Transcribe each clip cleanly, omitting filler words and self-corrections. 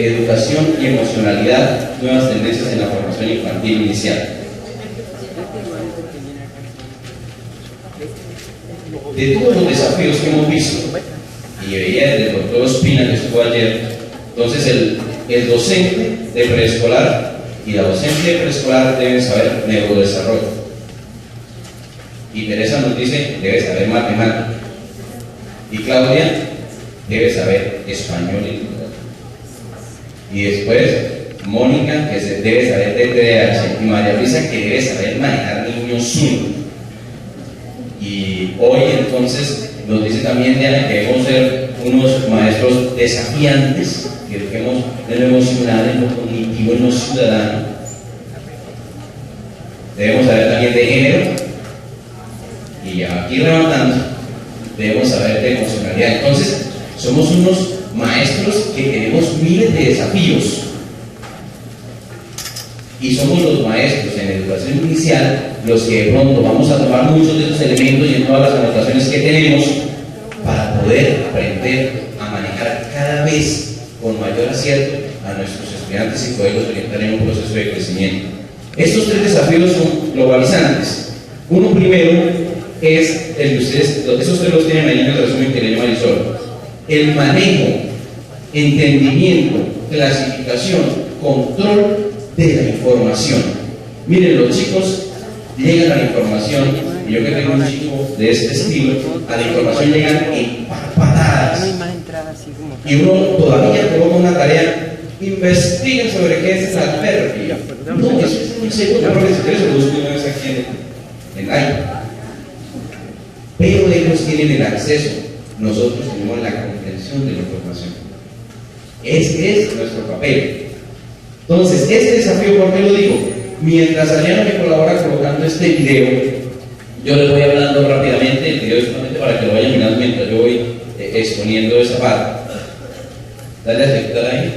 educación y emocionalidad, nuevas tendencias en la formación infantil inicial. De todos los desafíos que hemos visto, y veía desde el doctor Ospina que estuvo ayer, entonces el docente de preescolar y la docente de preescolar deben saber neurodesarrollo. Y Teresa nos dice, debe saber matemática. Y Claudia debe saber español y literatura. Y después Mónica, que debe saber de TDAH, y María Luisa, que debe saber manejar niños Zoom. Y hoy entonces nos dice también Diana que debemos ser unos maestros desafiantes, que eduquemos en lo emocional, en lo cognitivo, en lo ciudadano. Debemos saber también de género, y aquí rematando, debemos saber de emocionalidad. Entonces, somos unos maestros que tenemos miles de desafíos. Y somos los maestros en educación inicial los que de pronto vamos a tomar muchos de esos elementos y en todas las anotaciones que tenemos para poder aprender a manejar cada vez con mayor acierto a nuestros estudiantes y poderlos orientar en un proceso de crecimiento. Estos tres desafíos son globalizantes. Uno primero es el que ustedes, esos tres los tienen ahí en el resumen que le dio Marisol. El manejo, entendimiento, clasificación, control de la información. Miren, los chicos llegan a la información, y yo que tengo un chico de este estilo, a la información llegan en patadas. Y uno todavía coloca una tarea, investiguen sobre qué es la adverbia. No, eso es un segundo, porque si quieres lo busco una vez aquí en iPad. Pero ellos tienen el acceso, nosotros tenemos la comprensión de la información. Ese es nuestro papel. Entonces, este desafío, ¿por qué lo digo? Mientras Adriana me colabora colocando este video, yo les voy hablando rápidamente, el video es solamente para que lo vayan mirando mientras yo voy exponiendo esa parte. Dale a ejecutar ahí.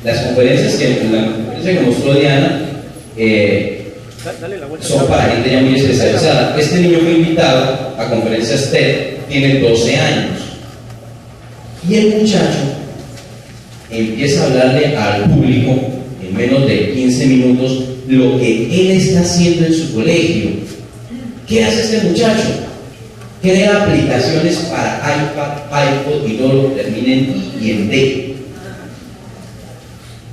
Las conferencias que mostró Diana son para gente ya muy especializada. Este niño fue invitado a conferencias TED, tiene 12 años. Y el muchacho empieza a hablarle al público en menos de 15 minutos lo que él está haciendo en su colegio. ¿Qué hace este muchacho? Crea aplicaciones para iPad, iPod y todo lo que termine en I y en D.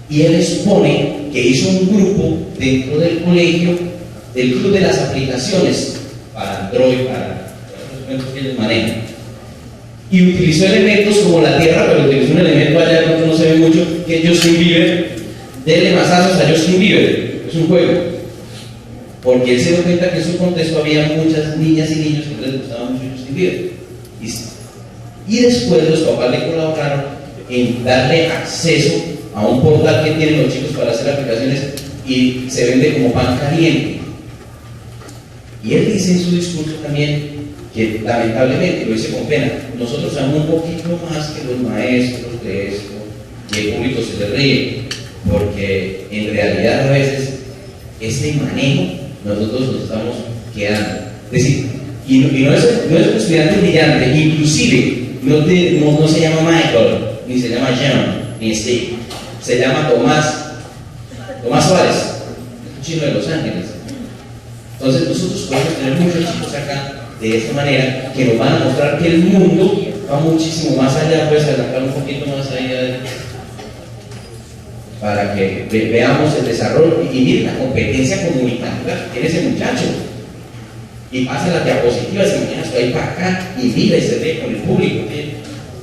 Y él expone que hizo un grupo dentro del colegio, el club de las aplicaciones para Android, para los instrumentos que ellos manejan. Y utilizó elementos como la Tierra, pero utilizó un elemento allá de pronto no se ve mucho, que es Justin Bieber. Denle masazos a Justin Bieber, es un juego. Porque él se dio cuenta que en su contexto había muchas niñas y niños que les gustaba mucho Justin Bieber. Y después los papás le colaboraron en darle acceso a un portal que tienen los chicos para hacer aplicaciones y se vende como pan caliente. Y él dice en su discurso también que lamentablemente, lo dice con pena, nosotros sabemos un poquito más que los maestros de esto, y el público se le ríe, porque en realidad a veces este manejo nosotros nos estamos quedando. Es decir, y no es un estudiante brillante, inclusive no se llama Michael, ni se llama John, ni Steve, se llama Tomás Suárez, un chino de Los Ángeles. Entonces nosotros podemos tener muchos chicos acá de esta manera que nos van a mostrar que el mundo va muchísimo más allá, puedes adelantar un poquito más allá para que veamos el desarrollo y miren la competencia comunicativa que tiene ese muchacho. Y pasa las diapositivas y mañana estoy para acá y mira y se ve con el público.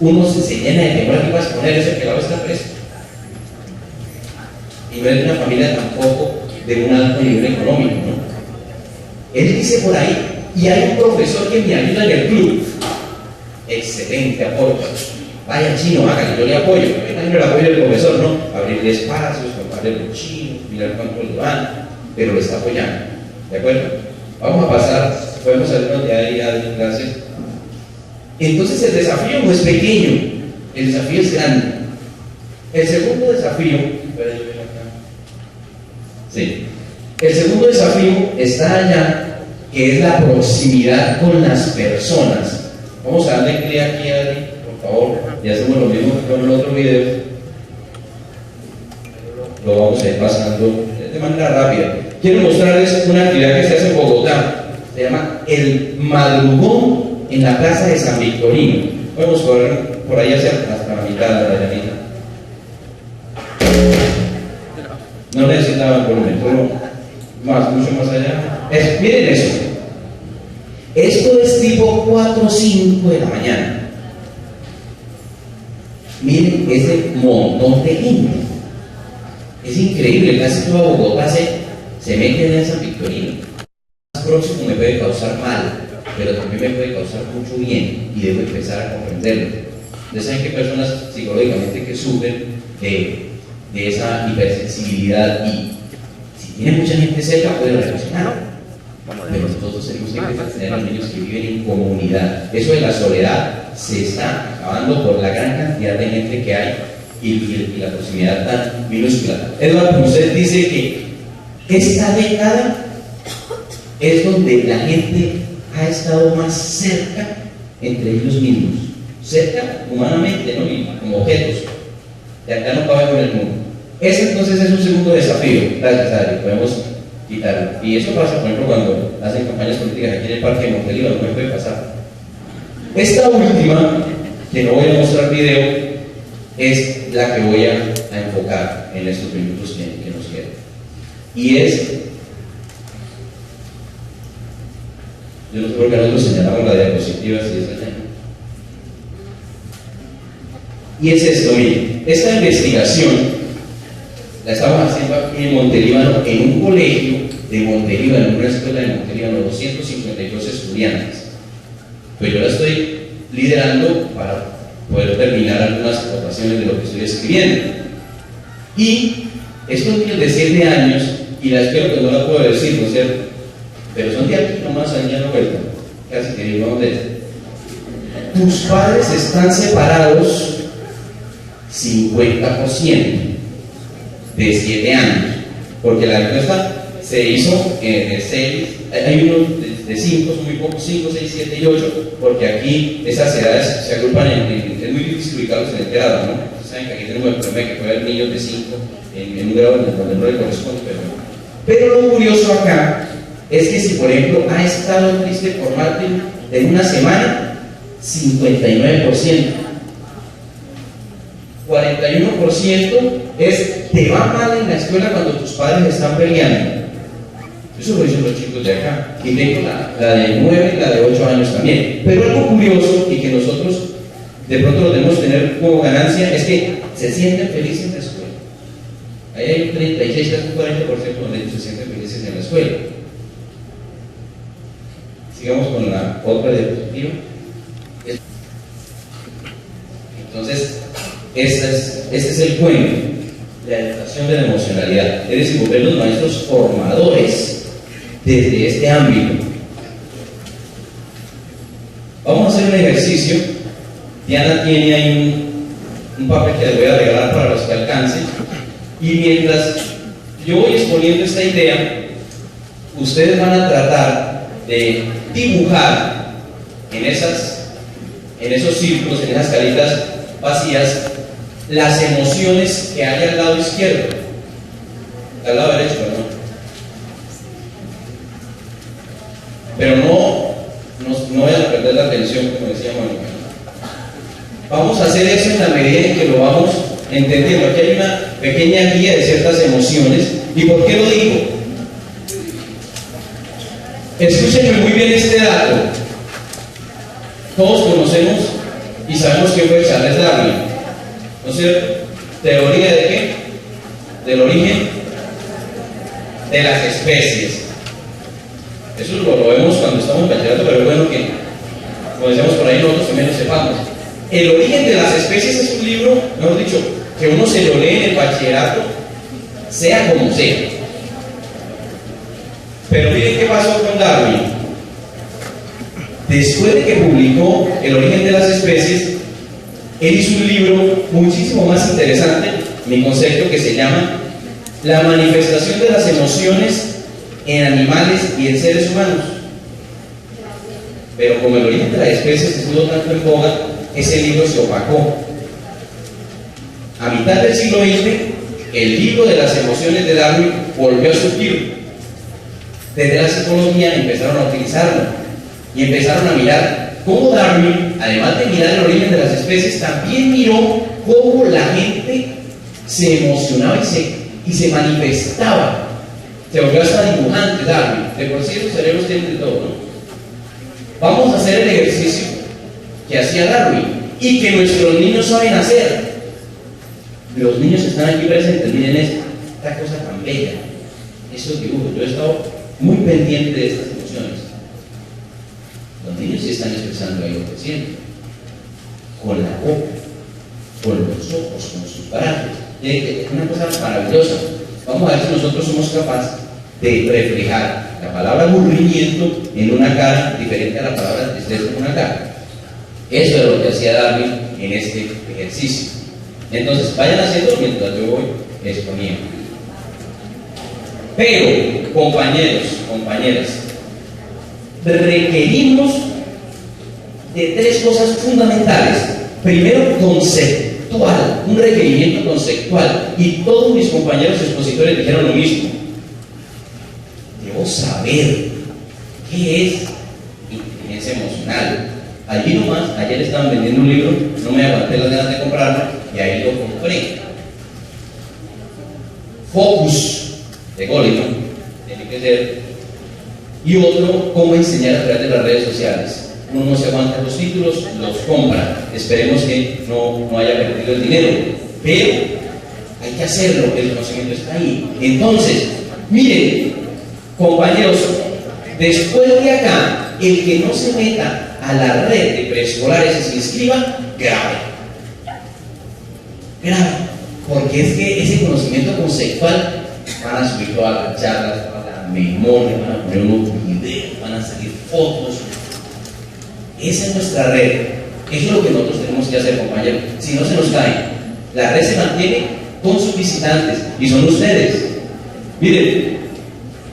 Uno se llena de temor aquí para exponer ese pelado está preso. Y no es de una familia tampoco de un alto nivel económico, ¿no? Él dice por ahí, y hay un profesor que me ayuda en el club. Excelente, aporta. Vaya chino, hágale, yo le apoyo. Yo también le apoyo al profesor, ¿no? Abrirle espacios, comprarle los chinos, mirar cuánto le van, pero lo está apoyando. ¿De acuerdo? Vamos a pasar, podemos salirnos de ahí a la clase. Entonces el desafío no es pequeño, el desafío es grande. El segundo desafío, sí, el segundo desafío está allá, que es la proximidad con las personas. Vamos a darle clic aquí, Adri, por favor. y hacemos lo mismo que con el otro video, lo vamos a ir pasando de manera rápida. Quiero mostrarles una actividad que se hace en Bogotá, se llama el madrugón en la plaza de San Victorino. Podemos correr por ahí hacia hasta la mitad de la avenida. No necesitaban volumen, pero mucho más allá. Miren eso. Esto es tipo 4 o 5 de la mañana. Miren ese montón de gente. Es increíble, casi toda Bogotá se mete en San Victorino. Más próximo me puede causar mal, pero también me puede causar mucho bien y debo empezar a comprenderlo. Ustedes saben que hay personas psicológicamente que sufren de esa hipersensibilidad y si tiene mucha gente cerca puede reaccionar. Pero nosotros tenemos que tener a los niños que viven en comunidad. Eso de la soledad se está acabando por la gran cantidad de gente que hay y la proximidad tan minúscula. Edward Purcell dice que esta década es donde la gente ha estado más cerca entre ellos mismos, cerca humanamente, ¿no? Y como objetos. De acá no cabe con el mundo. Ese entonces es un segundo desafío. Gracias, Adri. Podemos quitarlo. Y eso pasa, por ejemplo, cuando hacen campañas políticas aquí en el Parque de Montelíbano, no me puede pasar. Esta última, que no voy a mostrar video, es la que voy a enfocar en estos minutos que nos quedan. Y es, yo no sé por qué nosotros señalamos la diapositiva, si es allá. Y es esto, miren, esta investigación la estamos haciendo aquí en Montelíbano, en un colegio de Montelíbano, en una escuela de Montelíbano, 252 estudiantes. Pues yo la estoy liderando para poder terminar algunas aportaciones de lo que estoy escribiendo. Y estos niños de 7 años, y la escuela que no la puedo decir, ¿no es cierto? Pero son de aquí nomás, allá no vuelta, casi que digo dónde es. Tus padres están separados 50% de 7 años, porque la encuesta se hizo de 6, hay unos de 5, son muy pocos, 5, 6, 7 y 8, porque aquí esas edades se agrupan es muy difícil ubicarlos en el grado, ¿no? Ustedes saben que aquí tenemos el problema de que puede haber niños de 5 en un grado donde no le corresponde, pero lo curioso acá es que si por ejemplo ha estado triste por Martín en una semana, 59%. 41% es te va mal en la escuela cuando tus padres están peleando. Eso lo dicen los chicos de acá. Y tengo la de 9 y la de 8 años también. Pero algo curioso y que nosotros de pronto lo debemos tener como ganancia es que se sienten felices en la escuela. Ahí hay un 36, casi un 40% donde ellos se sienten felices en la escuela. Sigamos con la otra diapositiva. Entonces, este es el cuento, la educación de la emocionalidad. Es decir, volver los maestros formadores desde este ámbito. Vamos a hacer un ejercicio. Diana tiene ahí un papel que les voy a regalar para los que alcancen. Y mientras yo voy exponiendo esta idea, ustedes van a tratar de dibujar en esos círculos, en esas caritas vacías, las emociones que hay al lado izquierdo, al lado derecho, perdón. Pero no vayan a perder la atención, como decía Mónica. Vamos a hacer eso en la medida en que lo vamos entendiendo. Aquí hay una pequeña guía de ciertas emociones. ¿Y por qué lo digo? Escúchenme muy bien este dato. Todos conocemos y sabemos quién fue Charles Darwin, ¿no es cierto? ¿Teoría de qué? Del origen de las especies. Eso lo vemos cuando estamos en bachillerato, pero es bueno que, como decíamos por ahí, nosotros también lo sepamos. El origen de las especies es un libro, mejor dicho, que uno se lo lee en el bachillerato, sea como sea. Pero miren qué pasó con Darwin. Después de que publicó El origen de las especies, él hizo un libro muchísimo más interesante, mi concepto, que se llama La manifestación de las emociones en animales y en seres humanos. Pero como El origen de las especies estuvo tanto en boga, ese libro se opacó a mitad del siglo XX, el libro de las emociones de Darwin volvió a surgir. Desde la psicología empezaron a utilizarlo y empezaron a mirar cómo Darwin, además de mirar el origen de las especies, también miró cómo la gente se emocionaba y se manifestaba. Se volvió hasta dibujante Darwin. De por sí los cerebros tienen de todo, ¿no? Vamos a hacer el ejercicio que hacía Darwin y que nuestros niños saben hacer. Los niños están aquí presentes, miren esta cosa tan bella, esos dibujos. Yo he estado muy pendiente de estas emociones. Los niños sí están expresando ahí lo que sienten, con la boca, con los ojos, con sus brazos. Es una cosa maravillosa. Vamos a ver si nosotros somos capaces de reflejar la palabra aburrimiento en una cara diferente a la palabra tristeza en una cara. Eso es lo que hacía Darwin en este ejercicio. Entonces, vayan haciendo mientras yo voy exponiendo. Pero, compañeros, compañeras, requerimos de tres cosas fundamentales. Primero, conceptual, un requerimiento conceptual. Y todos mis compañeros expositores dijeron lo mismo. Debo saber qué es inteligencia emocional. Allí nomás, ayer estaban vendiendo un libro, no me aguanté las ganas de comprarlo y ahí lo compré. Focus de Goleman, tiene que ser. Y otro, cómo enseñar a través de las redes sociales. Uno no se aguanta los títulos, los compra. Esperemos que no haya perdido el dinero, pero hay que hacerlo, el conocimiento está ahí. Entonces, miren, compañeros, después de acá, el que no se meta a la red de preescolares y se inscriba, grave, porque es que ese conocimiento conceptual van a subir todas las charlas, toda la memoria, van a poner unos videos, van a salir fotos. Esa es nuestra red. Eso es lo que nosotros tenemos que hacer, compañeros. Si no se nos cae, la red se mantiene con sus visitantes y son ustedes. Miren,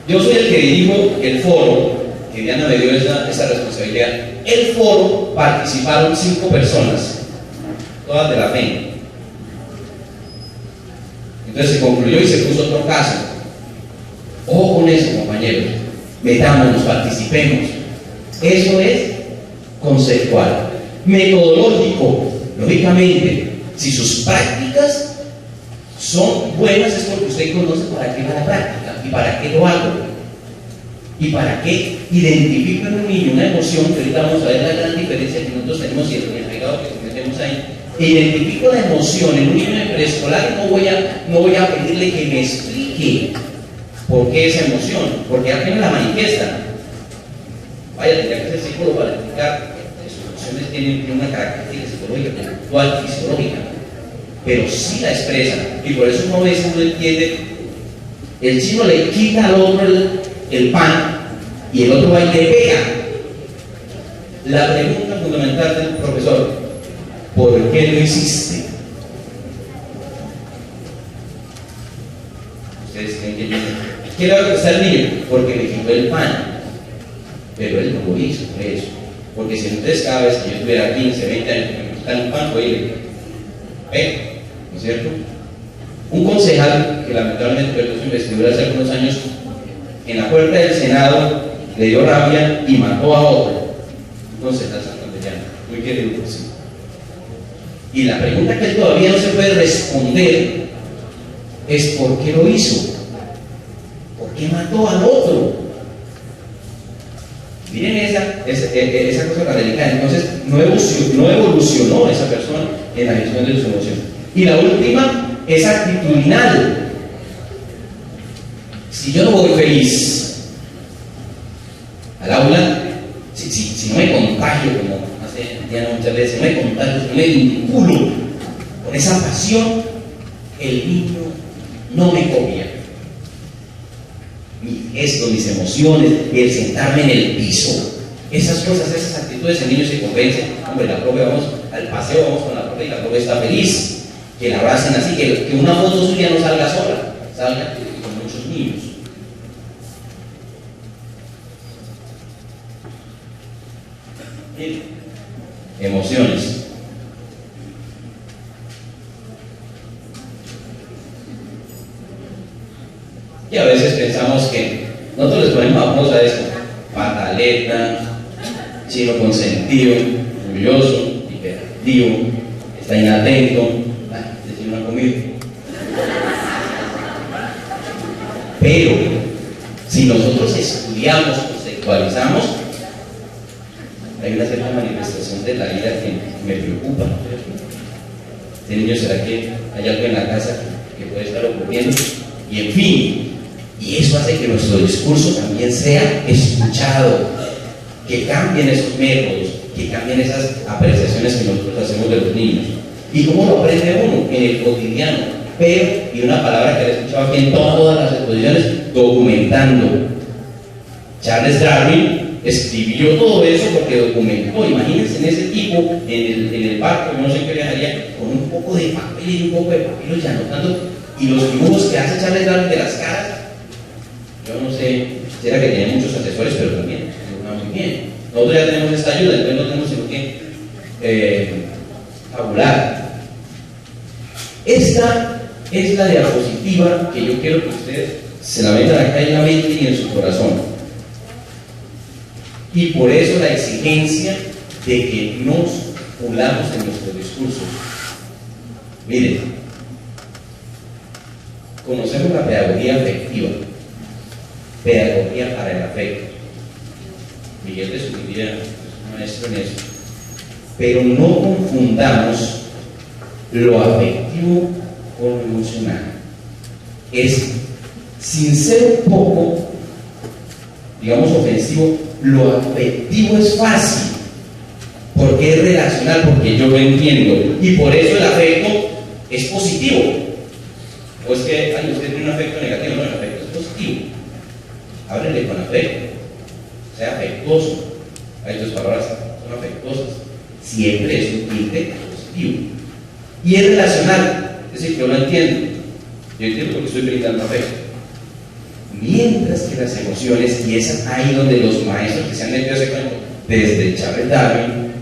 yo soy el que dirijo el foro, que Diana me dio esa responsabilidad. El foro participaron 5 personas, todas de la fe. Entonces se concluyó y se puso otro caso. Ojo con eso, compañeros. Metámonos, participemos. Eso es conceptual. Metodológico, lógicamente, si sus prácticas son buenas es porque usted conoce para qué va la práctica y para qué lo hago. Y para qué identifico en un niño una emoción, que ahorita vamos a ver la gran diferencia que nosotros tenemos y el pegado que metemos ahí. Identifico la emoción en un niño de preescolar y no voy a pedirle que me explique por qué esa emoción, porque apenas la manifiesta. Vaya, tendría que ser psicólogo para explicar que sus emociones tienen una característica psicológica, conductual, fisiológica, pero sí la expresa. Y por eso uno veces no entiende. El chino le quita al otro el pan y el otro va y le pega. La pregunta fundamental del profesor: ¿por qué lo hiciste? Ustedes creen que yo ¿qué le va a contestar el niño? Porque me quitó el pan. Pero él no lo hizo por eso. Porque si ustedes cada vez que yo tuviera 15, 20 años me quitan un pan, voy y le digo, ¿no es cierto? Un concejal que lamentablemente perdió su investidura hace algunos años, en la puerta del Senado le dio rabia y mató a otro. Un concejal santanderiano, muy querido por sí. Y la pregunta que él todavía no se puede responder es: ¿por qué lo hizo? ¿Por qué mató al otro? Miren esa cosa tan delicada. Entonces, no evolucionó esa persona en la gestión de su emoción. Y la última es actitudinal. Si yo no voy feliz al aula, si no me contagio, como hace Diana muchas veces, si no me contagio, si no me vinculo con esa pasión, el niño no me copia. Mi gesto, mis emociones, el sentarme en el piso, esas cosas, esas actitudes, el niño se convence. Hombre, la profe, vamos al paseo, vamos con la profe y la profe está feliz. Que la abracen así, que una foto suya no salga sola, salga con muchos niños. Bien. Emociones. Y a veces pensamos que nosotros les ponemos apodos a esto: pataleta, chino consentido, orgulloso, hiperactivo, está inatento, decir una comida. Pero si nosotros estudiamos, conceptualizamos, hay una cierta manifestación de la vida que me preocupa. Este niño, ¿será que hay algo en la casa que puede estar ocurriendo? Y en fin, y eso hace que nuestro discurso también sea escuchado, que cambien esos métodos, que cambien esas apreciaciones que nosotros hacemos de los niños. ¿Y cómo lo aprende uno? En el cotidiano. Pero, y una palabra que he escuchado aquí en todas las exposiciones: documentando. Charles Darwin escribió todo eso porque documentó. Imagínense en ese tipo, en el barco, yo no sé qué viajaría, con un poco de papel y un poco de papel y anotando. Y los dibujos que hace Charles Darwin de las caras, yo no sé, quisiera que tenía muchos asesores, pero también dibujaba muy bien. Nosotros ya tenemos esta ayuda, entonces no tenemos sino que tabular. Esta es la diapositiva que yo quiero que ustedes se la metan acá en la mente y en su corazón. Y por eso la exigencia de que nos pulamos en nuestros discursos. Miren, conocemos la pedagogía afectiva, pedagogía para el afecto. Miguel de Zubiri es un maestro en eso. Pero no confundamos lo afectivo con lo emocional. Es, sin ser un poco, digamos, ofensivo, lo afectivo es fácil, porque es relacional, porque yo lo entiendo, y por eso el afecto es positivo. O es que usted tiene un afecto negativo, no, el afecto es positivo. Háblele con afecto, sea afectuoso. Hay dos palabras, son afectuosas. Siempre es un tinte positivo. Y es relacional, es decir, yo lo entiendo. Yo entiendo porque estoy brindando afecto. Mientras que las emociones, y es ahí donde los maestros que se han metido ese cuento desde Charles Darwin,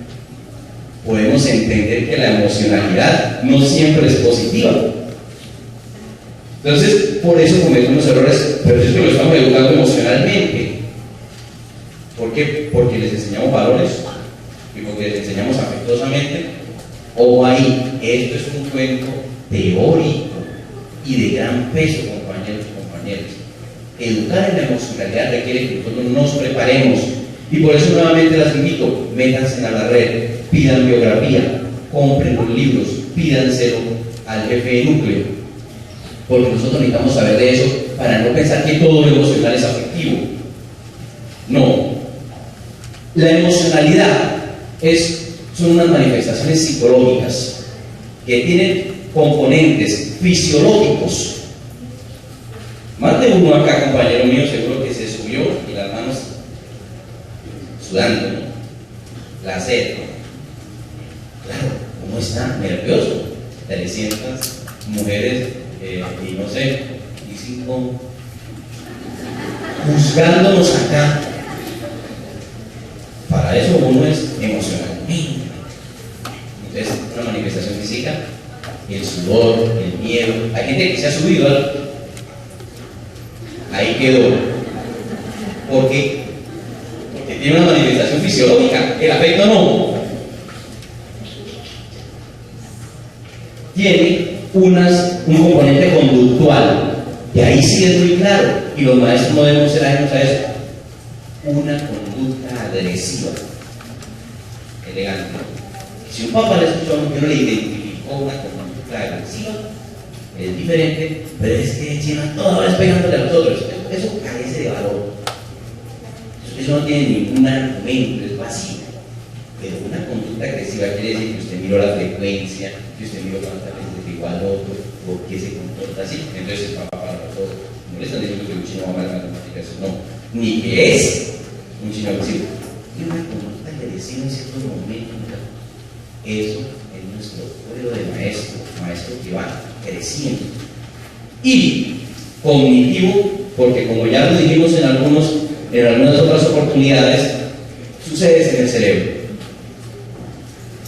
podemos entender que la emocionalidad no siempre es positiva. Entonces, por eso cometemos errores, pero es que lo estamos educando emocionalmente. ¿Por qué? Porque les enseñamos valores y porque les enseñamos afectuosamente. O ahí, esto es un cuento teórico y de gran peso, compañeros y compañeras. Educar en la emocionalidad requiere que nosotros nos preparemos, y por eso nuevamente las invito: métanse a la red, pidan biografía, compren los libros, pídanselo al jefe de núcleo, porque nosotros necesitamos saber de eso para no pensar que todo lo emocional es afectivo. No, la emocionalidad son unas manifestaciones psicológicas que tienen componentes fisiológicos. Más de uno acá, compañero mío, seguro que se subió y las manos sudando, ¿no? La sed, ¿no? Claro, ¿cómo está? Nervioso. 300 mujeres y no sé, y 5 juzgándonos acá. Para eso uno es emocional. Entonces, una manifestación física, el sudor, el miedo. Hay gente que se ha subido ahí quedó, porque tiene una manifestación fisiológica. El afecto no. Tiene un componente conductual, y ahí sí es muy claro, y los maestros no debemos ser ajenos a eso. Una conducta agresiva, elegante. Si un papá le escuchó a un niño, le identificó una conducta agresiva, es diferente, pero es que lleva toda vez pegándole a los otros. Eso carece de valor. Eso no tiene ningún argumento, es vacío. Pero una conducta agresiva quiere decir que usted miró la frecuencia, que usted miró cuántas veces pegó al otro, por qué se comporta así. Entonces el papá para los otros. No le están diciendo que un chino va mal en matemáticas, no. Ni que es un chino agresivo. Y una conducta agresiva en ciertos momentos. Eso es nuestro código de maestro que va creciendo. Y cognitivo, porque como ya lo dijimos en algunas otras oportunidades, sucede en el cerebro.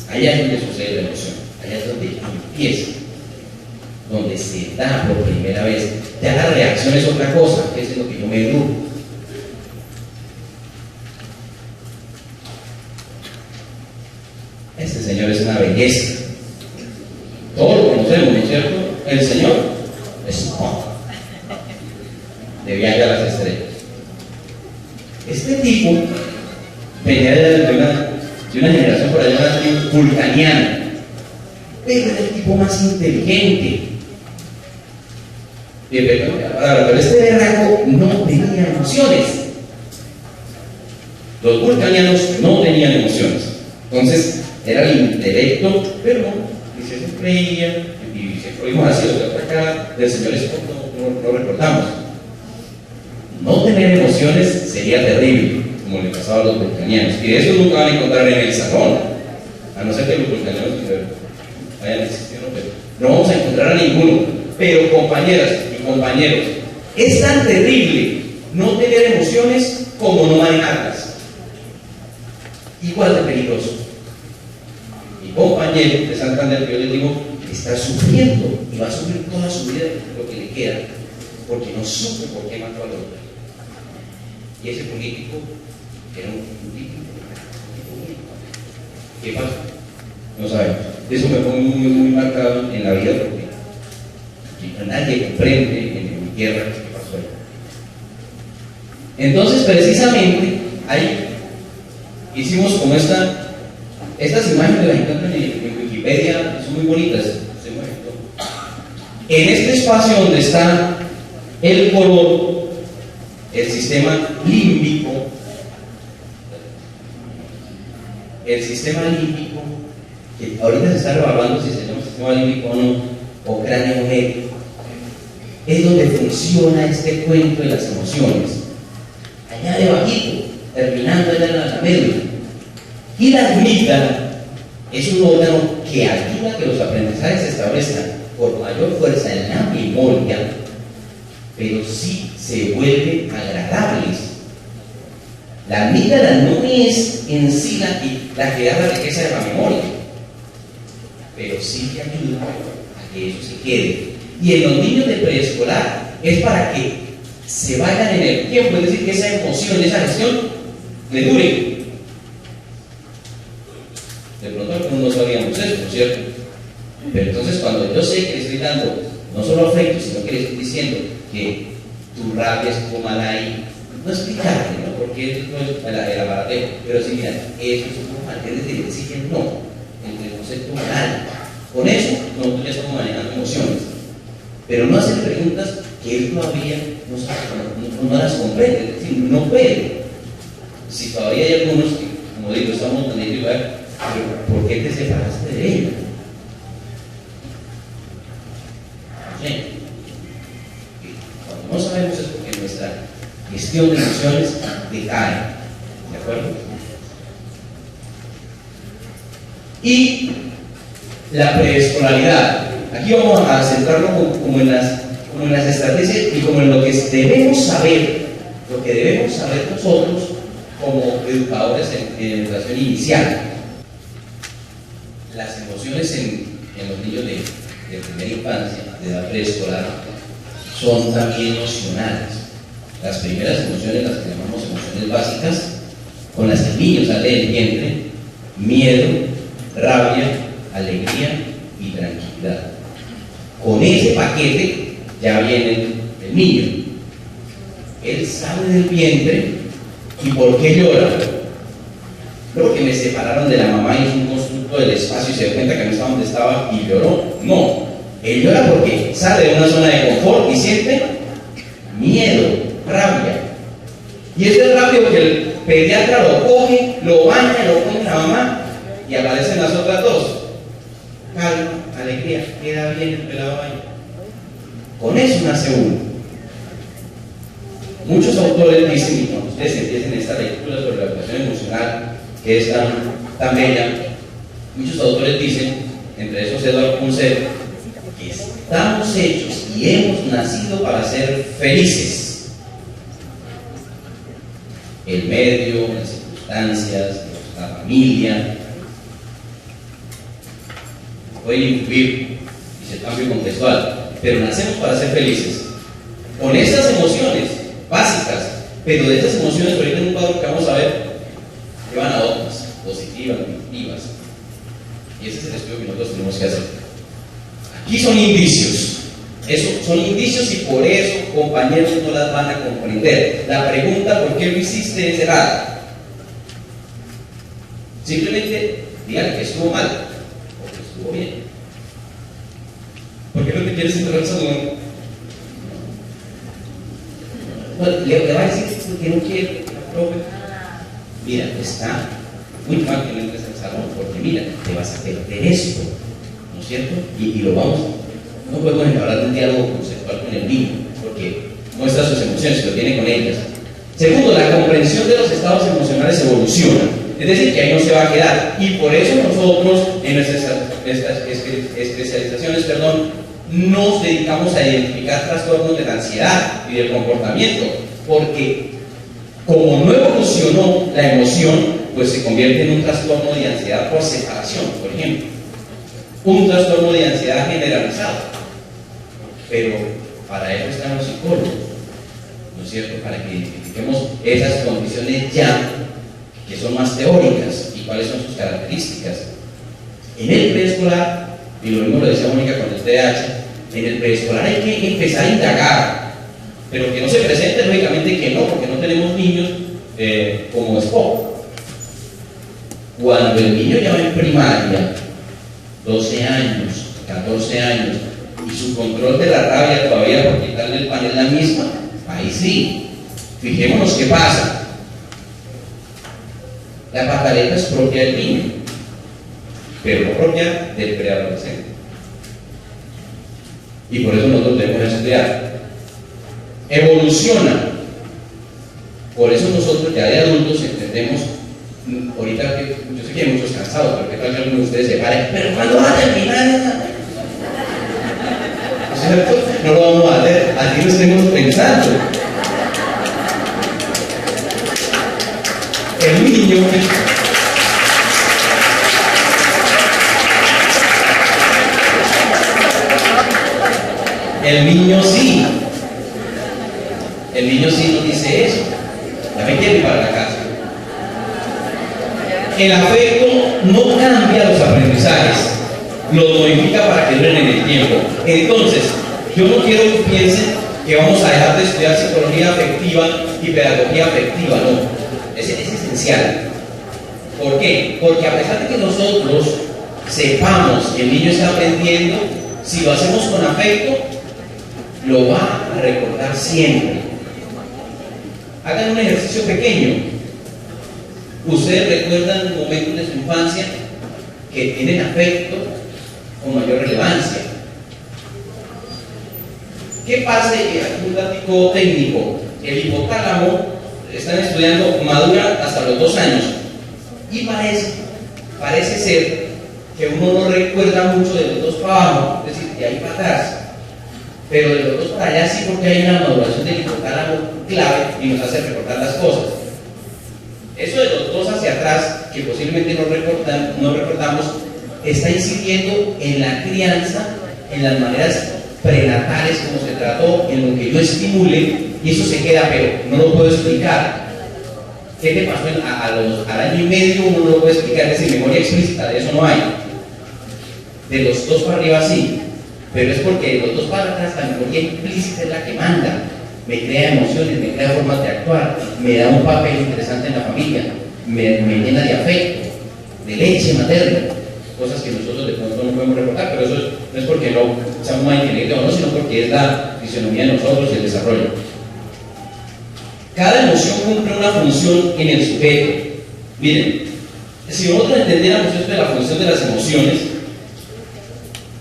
Allá es donde sucede la emoción, allá es donde empieza. donde se da por primera vez, ya la reacción es otra cosa, que es lo que yo me educo. Este Señor es una belleza. Todos lo conocemos, ¿no es cierto? El Señor es de viaje a las estrellas. Este tipo venía de una generación por allá vulcaniana, pero era el tipo más inteligente. Pero este berraco no tenía emociones. Los vulcanianos no tenían emociones. Entonces, era el intelecto, pero y se creía, y se oímos así, de otra cara del Señor es no recordamos. No tener emociones sería terrible, como le pasaba a los vulcanianos, y de eso nunca van a encontrar en el salón, a no ser que los vulcanianos hayan existido, pero no vamos a encontrar a ninguno. Pero compañeras y compañeros, es tan terrible no tener emociones como no manejarlas. Igual de peligroso. Mi compañero de Santander, yo les digo, está sufriendo y va a sufrir toda su vida lo que le queda, porque no supo por qué mató al otro. Y ese político era un político. ¿Qué pasa? No sabemos. Eso me fue muy marcado en la vida, porque nadie comprende en mi tierra qué pasó ahí. Entonces, precisamente, ahí hicimos como estas imágenes, las encuentran en Wikipedia, son muy bonitas. En este espacio donde está el color, el sistema límbico, que ahorita se está revaluando si se llama sistema límbico o no, o cráneo medio, es donde funciona este cuento de las emociones. Allá debajito, terminando allá en la médula. Y la amígdala es un órgano que ayuda a que los aprendizajes se establezcan por mayor fuerza en la memoria, pero sí se vuelven agradables. La amígdala no es en sí la que da la riqueza de la memoria, pero sí que ayuda a que eso se quede. Y en los niños de preescolar es para que se vayan en el tiempo, es decir, que esa emoción, esa gestión le dure. De pronto algunos no sabíamos eso, ¿no es cierto? Pero entonces cuando yo sé que le estoy dando no solo afecto, sino que le estoy diciendo que tu rabia es como mala ahí, no explicarle, ¿no? Porque no es el abarateo, pero sí, mira, eso es un mal, es decir, decir no, el concepto moral. Con eso, nosotros ya estamos manejando emociones. Pero no hacer preguntas que él todavía no las comprende, es decir, no puede. Si todavía hay algunos que, como digo, estamos tan igual, pero ¿por qué te separaste de ella? No sé. Cuando no sabemos es porque nuestra gestión de emociones decae. ¿De acuerdo? Y la preescolaridad. Aquí vamos a centrarlo como en las estrategias y como en lo que debemos saber, nosotros como educadores en educación inicial. Las emociones en los niños de primera infancia, de edad preescolar, son también emocionales. Las primeras emociones, las que llamamos emociones básicas, con las que el niño sale del vientre: miedo, rabia, alegría y tranquilidad. Con ese paquete ya viene el niño. Él sale del vientre. ¿Y por qué llora? Porque me separaron de la mamá y es un constructo del espacio y se dio cuenta que no estaba donde estaba y lloró. No, él llora porque sale de una zona de confort y siente miedo, rabia. Y esto es rápido que el pediatra lo coge, lo baña, lo pone la mamá y aparecen las otras dos. Calma, alegría, queda bien el pelado baño. Con eso nace uno. Muchos autores dicen, y cuando ustedes empiecen esta lectura sobre la educación emocional, que es tan bella, muchos autores dicen, entre esos Eduardo Punset, que estamos hechos y hemos nacido para ser felices. El medio, las circunstancias, la familia pueden influir y dice el cambio contextual, pero nacemos para ser felices. Con esas emociones básicas, pero de esas emociones, ahorita en un cuadro que vamos a ver, llevan a otras, positivas, negativas. Y ese es el estudio que nosotros tenemos que hacer. Aquí son indicios. Eso son indicios y por eso, compañeros, no las van a comprender. La pregunta, ¿por qué lo hiciste?, es errada. Simplemente digan que estuvo mal o que estuvo bien. ¿Por qué no te quieres entrar al salón? Bueno, le va a decir que no quiere, profe. Mira, está muy mal que no entres al salón, porque mira, te vas a perder esto, ¿no es cierto? Y lo vamos, no podemos hablar de un diálogo conceptual con el niño, porque muestra sus emociones, lo tiene con ellas. Segundo, la comprensión de los estados emocionales evoluciona, es decir, que ahí no se va a quedar, y por eso nosotros en nuestras especializaciones, nos dedicamos a identificar trastornos de la ansiedad y del comportamiento, porque como no evolucionó la emoción, pues se convierte en un trastorno de ansiedad por separación, por ejemplo, un trastorno de ansiedad generalizado. Pero para eso están los psicólogos, ¿no es cierto?, para que identifiquemos esas condiciones ya, que son más teóricas, y cuáles son sus características. En el preescolar, y lo mismo lo decía Mónica con el TDAH, en el preescolar hay que empezar a indagar, pero que no se presente, lógicamente que no, porque no tenemos niños como Spock. Cuando el niño ya va en primaria, 12 años, 14 años, y su control de la rabia todavía por quitarle el pan es la misma, ahí sí, fijémonos qué pasa. La pataleta es propia del niño, pero no propia del preadolescente. Y por eso nosotros debemos estudiar. Evoluciona. Por eso nosotros ya de adultos entendemos, ahorita que yo sé que hay muchos cansados, pero que tal que alguno de ustedes se pare, pero ¿cuándo va a terminar? ¿Cierto? No lo vamos a hacer, aquí lo estemos pensando. El niño sí nos dice eso. Ya me quiero ir para la casa. El afecto no cambia los aprendizajes, los modifica para que duren en el tiempo. Entonces, yo no quiero que piensen que vamos a dejar de estudiar psicología afectiva y pedagogía afectiva, no. Es esencial. ¿Por qué? Porque a pesar de que nosotros sepamos que el niño está aprendiendo, si lo hacemos con afecto, lo va a recordar siempre. Hagan un ejercicio pequeño. Ustedes recuerdan momentos de su infancia que tienen afecto con mayor relevancia. ¿Qué pasa? Aquí un dato técnico. El hipotálamo, están estudiando, madura hasta los 2 años. Y parece ser que uno no recuerda mucho de los 2 para abajo, es decir, de ahí para atrás. Pero de los 2 para allá sí, porque hay una maduración del hipotálamo clave y nos hace recordar las cosas. Eso de los 2 hacia atrás, que posiblemente no recordamos, está incidiendo en la crianza, en las maneras prenatales como se trató, en lo que yo estimule, y eso se queda, pero no lo puedo explicar. ¿Qué te pasó al año y medio? Uno no lo puede explicar, es decir, memoria explícita, de eso no hay. De los 2 para arriba sí, pero es porque de los 2 para atrás la memoria implícita es la que manda. Me crea emociones, me crea formas de actuar, me da un papel interesante en la familia, me llena de afecto, de leche materna, cosas que nosotros de pronto no podemos recordar, pero eso no es porque no seamos más inteligentes o no, sino porque es la fisionomía de nosotros y el desarrollo. Cada emoción cumple una función en el sujeto. Miren, si nosotros entendiéramos esto de la función de las emociones,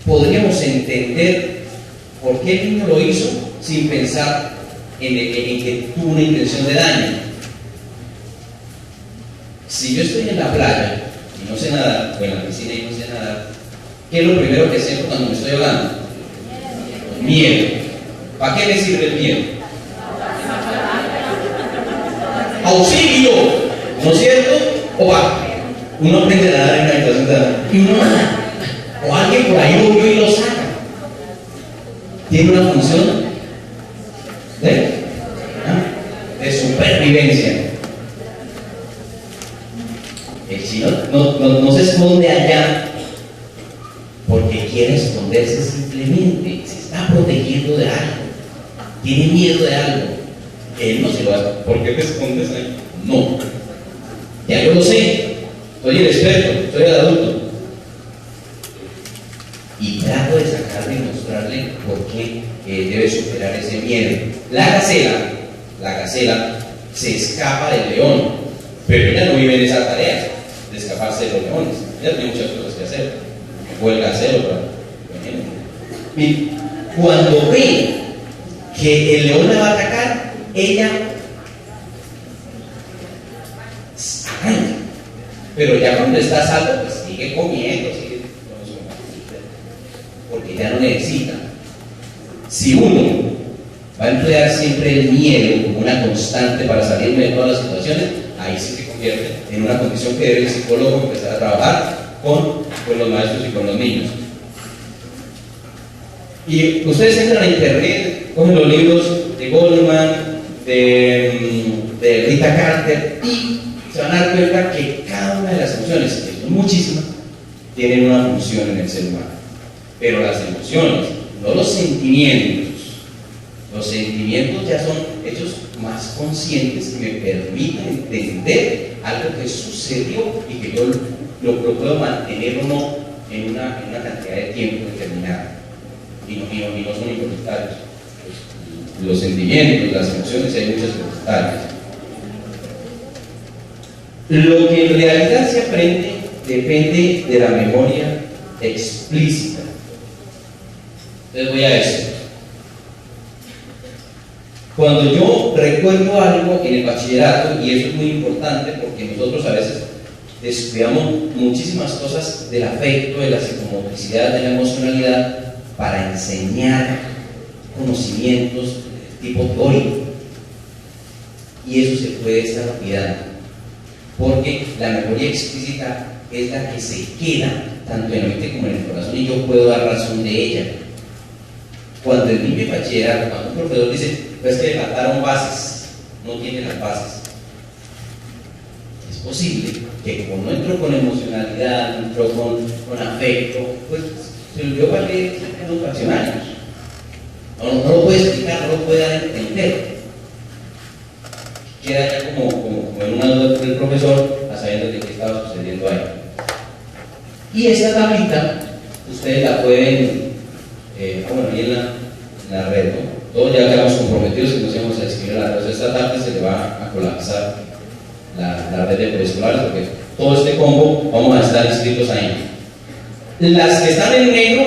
podríamos entender por qué el niño lo hizo sin pensar en que tuvo una intención de daño. Si yo estoy en la playa y no sé nadar, o en la piscina y no sé nadar, ¿qué es lo primero que siento cuando me estoy ahogando? Miedo. ¿Para qué me sirve el miedo? Auxilio, ¿no es cierto? O uno aprende a nadar en una habitación de nadar y uno nada, o alguien por ahí lo vio y lo saca. tiene una función de supervivencia. El chino no se esconde allá porque quiere esconderse simplemente, se está protegiendo de algo, tiene miedo de algo. Él no se lo hace. ¿Por qué te escondes ahí? No, ya yo lo sé, soy el experto, soy el adulto. Y trato de sacarle y mostrarle por qué debe superar ese miedo. La gacela se escapa del león, pero ella no vive en esa tarea de escaparse de los leones. Ella tiene muchas cosas que hacer. O el gacelo, y cuando ve que el león la va a atacar, ella arranca. Pero ya cuando está a salvo, pues sigue comiendo, porque ya no necesita. Si uno va a emplear siempre el miedo como una constante para salirme de todas las situaciones, ahí sí se convierte en una condición que debe el psicólogo empezar a trabajar con los maestros y con los niños. Y ustedes entran a internet, cogen los libros de Goldman, de Rita Carter, y se van a dar cuenta que cada una de las emociones, que son muchísimas, tienen una función en el ser humano. Pero las emociones, no los sentimientos. Los sentimientos ya son hechos más conscientes que me permiten entender algo que sucedió y que yo lo puedo mantener o no en una cantidad de tiempo determinada. Y no son involuntarios. Los sentimientos, las emociones, hay muchas voluntarias. Lo que en realidad se aprende depende de la memoria explícita. Entonces voy a eso. Cuando yo recuerdo algo en el bachillerato, y eso es muy importante porque nosotros a veces descuidamos muchísimas cosas del afecto, de la psicomotricidad, de la emocionalidad, para enseñar conocimientos de tipo teórico. Y eso se puede estar olvidando, porque la memoria explícita es la que se queda tanto en la mente como en el corazón, y yo puedo dar razón de ella. Cuando el niño bachillerato, cuando un profesor dice, pues que le faltaron bases, no tiene las bases, es posible que como no entró con emocionalidad, no entró con afecto, pues se le olvidó para leer en los fraccionarios. No lo puede explicar, no lo puede dar a entender. Queda ya como en una duda del profesor, a sabiendo de qué estaba sucediendo ahí. Y esta tablita, ustedes la pueden, ahí en la red, ¿no? Todos ya quedamos comprometidos y nos íbamos a escribir a la red. Esta tarde se le va a colapsar la red de preescolares, porque todo este combo vamos a estar inscritos ahí. Las que están en negro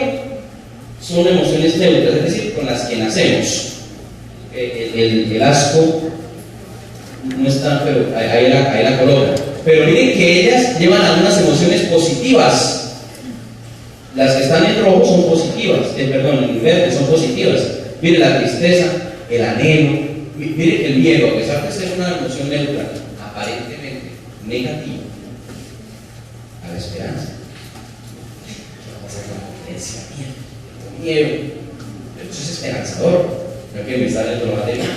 son emociones neutras, es decir, con las que nacemos. El asco no está, pero ahí la coloca. Pero miren que ellas llevan algunas emociones positivas. Las que están en rojo son positivas, en verde son positivas. Miren la tristeza, el anhelo, miren el miedo, a pesar de ser una emoción neutra, aparentemente negativa, a la esperanza. Miedo, pero eso es esperanzador. No quiero me sale otro material.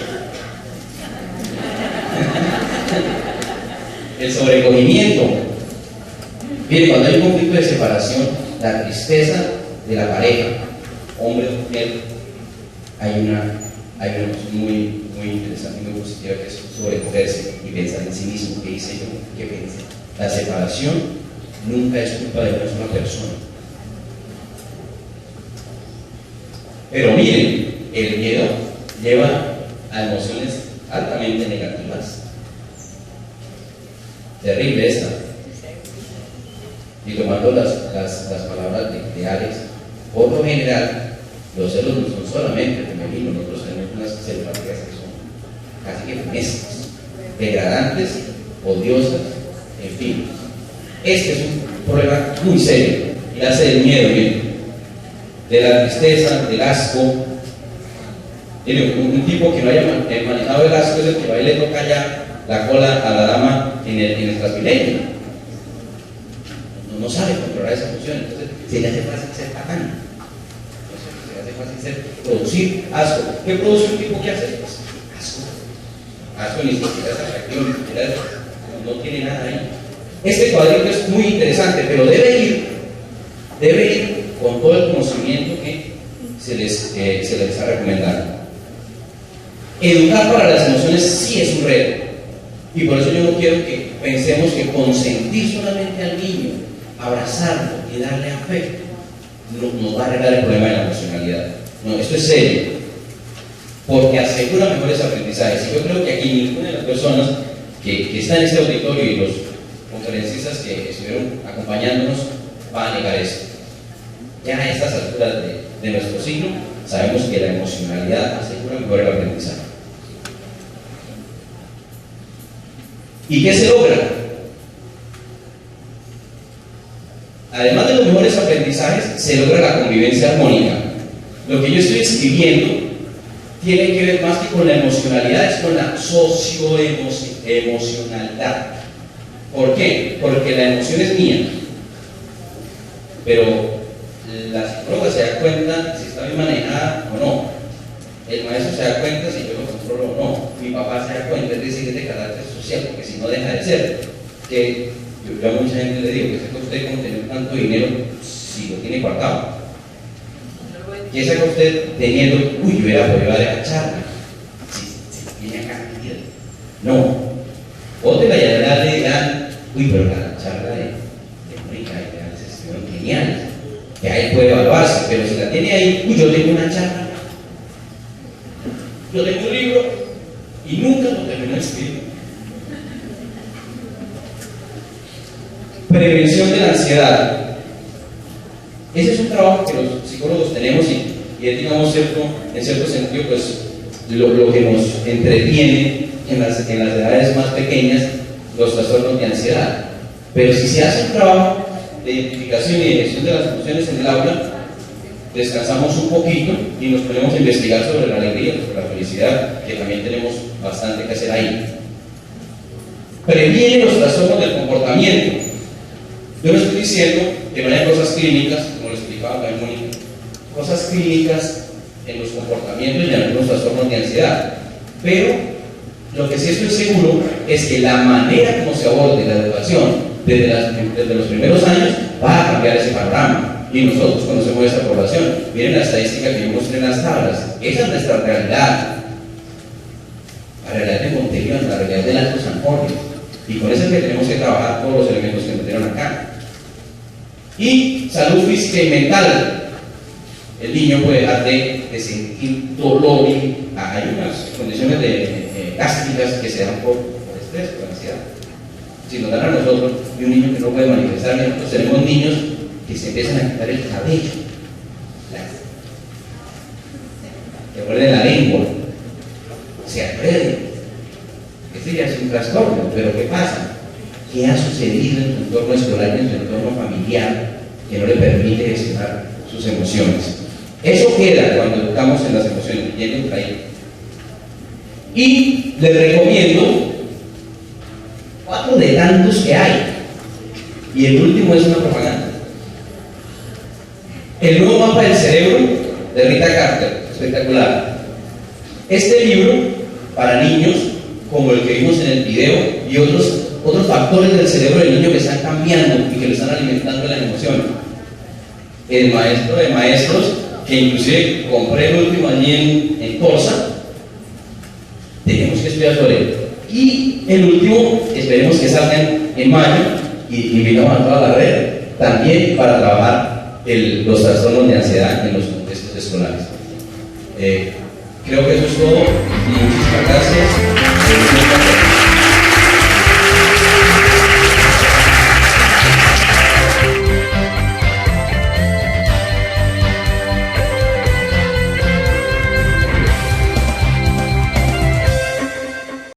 El sobrecogimiento. Mire, cuando hay un conflicto de separación, la tristeza de la pareja, hombre o mujer, hay una emoción muy interesante, muy positiva, que es sobrecogerse y pensar en sí mismo. ¿Qué hice yo? ¿Qué pensé? La separación nunca es culpa de una sola persona. Pero miren, el miedo lleva a emociones altamente negativas. Terrible esta. Y tomando las palabras de Alex, por lo general, los celos no son solamente femeninos, nosotros tenemos unas celopatías que son casi que funestas, degradantes, odiosas, en fin. Este es un problema muy serio, y hace del miedo, miren, de la tristeza, del asco. Miren, un tipo que no haya manejado el asco es el que va y le toca ya la cola a la dama en el Transmilenio. No sabe controlar esa emoción, entonces se le hace fácil ser patán. Se le hace fácil ser producir asco. ¿Qué produce un tipo que hace? Pues asco. Asco ni siquiera es atractivo, ni siquiera no tiene nada ahí. Este cuadrito es muy interesante, pero debe ir con todo el conocimiento que se les está recomendando. Educar para las emociones sí es un reto, y por eso yo no quiero que pensemos que consentir solamente al niño, abrazarlo y darle afecto nos va a arreglar el problema de la emocionalidad. No, esto es serio, porque asegura mejores aprendizajes. Y yo creo que aquí ninguna de las personas que está en este auditorio y los conferencistas que estuvieron acompañándonos va a negar esto. Ya a estas alturas de nuestro siglo sabemos que la emocionalidad asegura mejor el aprendizaje. ¿Y qué se logra? Además de los mejores aprendizajes, se logra la convivencia armónica. Lo que yo estoy escribiendo tiene que ver más que con la emocionalidad, es con la socioemocionalidad. ¿Por qué? Porque la emoción es mía, pero la psicóloga se da cuenta si está bien manejada o no. El maestro se da cuenta si yo lo controlo o no. Mi papá se da cuenta, es decir, es de carácter social, porque si no deja de ser. Que yo a mucha gente le digo que saca usted con tener tanto dinero si lo tiene guardado. ¿Qué saca usted teniendo, uy, yo hubiera podido dar esa charla? Si tiene acá metido. No. Otra ya le dan, uy, pero la charla de Mónica y de Ángeles estuvieron geniales. Que ahí puede evaluarse, pero si la tiene ahí, uy, yo tengo una charla. Yo tengo un libro y nunca lo termino de escribir. Prevención de la ansiedad. Ese es un trabajo que los psicólogos tenemos y es, digamos, en cierto sentido, pues, lo que nos entretiene en las edades más pequeñas, los trastornos de ansiedad. Pero si se hace un trabajo de identificación y dirección de las emociones en el aula, descansamos un poquito y nos ponemos a investigar sobre la alegría, sobre la felicidad, que también tenemos bastante que hacer ahí. Previene los trastornos del comportamiento. Yo no estoy diciendo que no haya cosas clínicas, como lo explicaba también Mónica, cosas clínicas en los comportamientos y en algunos trastornos de ansiedad, pero lo que sí estoy seguro es que la manera como se aborde la educación desde los primeros años va a cambiar ese panorama. Y nosotros conocemos esa población. Miren la estadística que yo mostré en las tablas. Esa es nuestra realidad. La realidad de Montevideo, la realidad del Alto San Jorge. Y con eso es que tenemos que trabajar todos los elementos que metieron acá. Y salud física y mental. El niño puede dejar de sentir dolor y hay unas condiciones gástricas que se dan por estrés, por ansiedad. Si nos dan a nosotros y un niño que no puede manifestar, nosotros tenemos niños que se empiezan a quitar el cabello, que muerden la lengua, se agreden. Este ya es un trastorno, pero ¿qué pasa? ¿Qué ha sucedido en su entorno escolar y en su entorno familiar que no le permite gestionar sus emociones? Eso queda cuando educamos en las emociones, yendo por ahí. Y les recomiendo 4 de tantos que hay, y el último es una propaganda. El nuevo mapa del cerebro de Rita Carter, espectacular. Este libro para niños, como el que vimos en el video, y otros factores del cerebro del niño que están cambiando y que le están alimentando las emociones. El maestro de maestros, que inclusive compré el último allí en Corsa, tenemos que estudiar sobre él. Y el último, esperemos que salga en mayo, y invitamos a toda la red también para trabajar los trastornos de ansiedad en los contextos escolares. Creo que eso es todo y muchísimas gracias.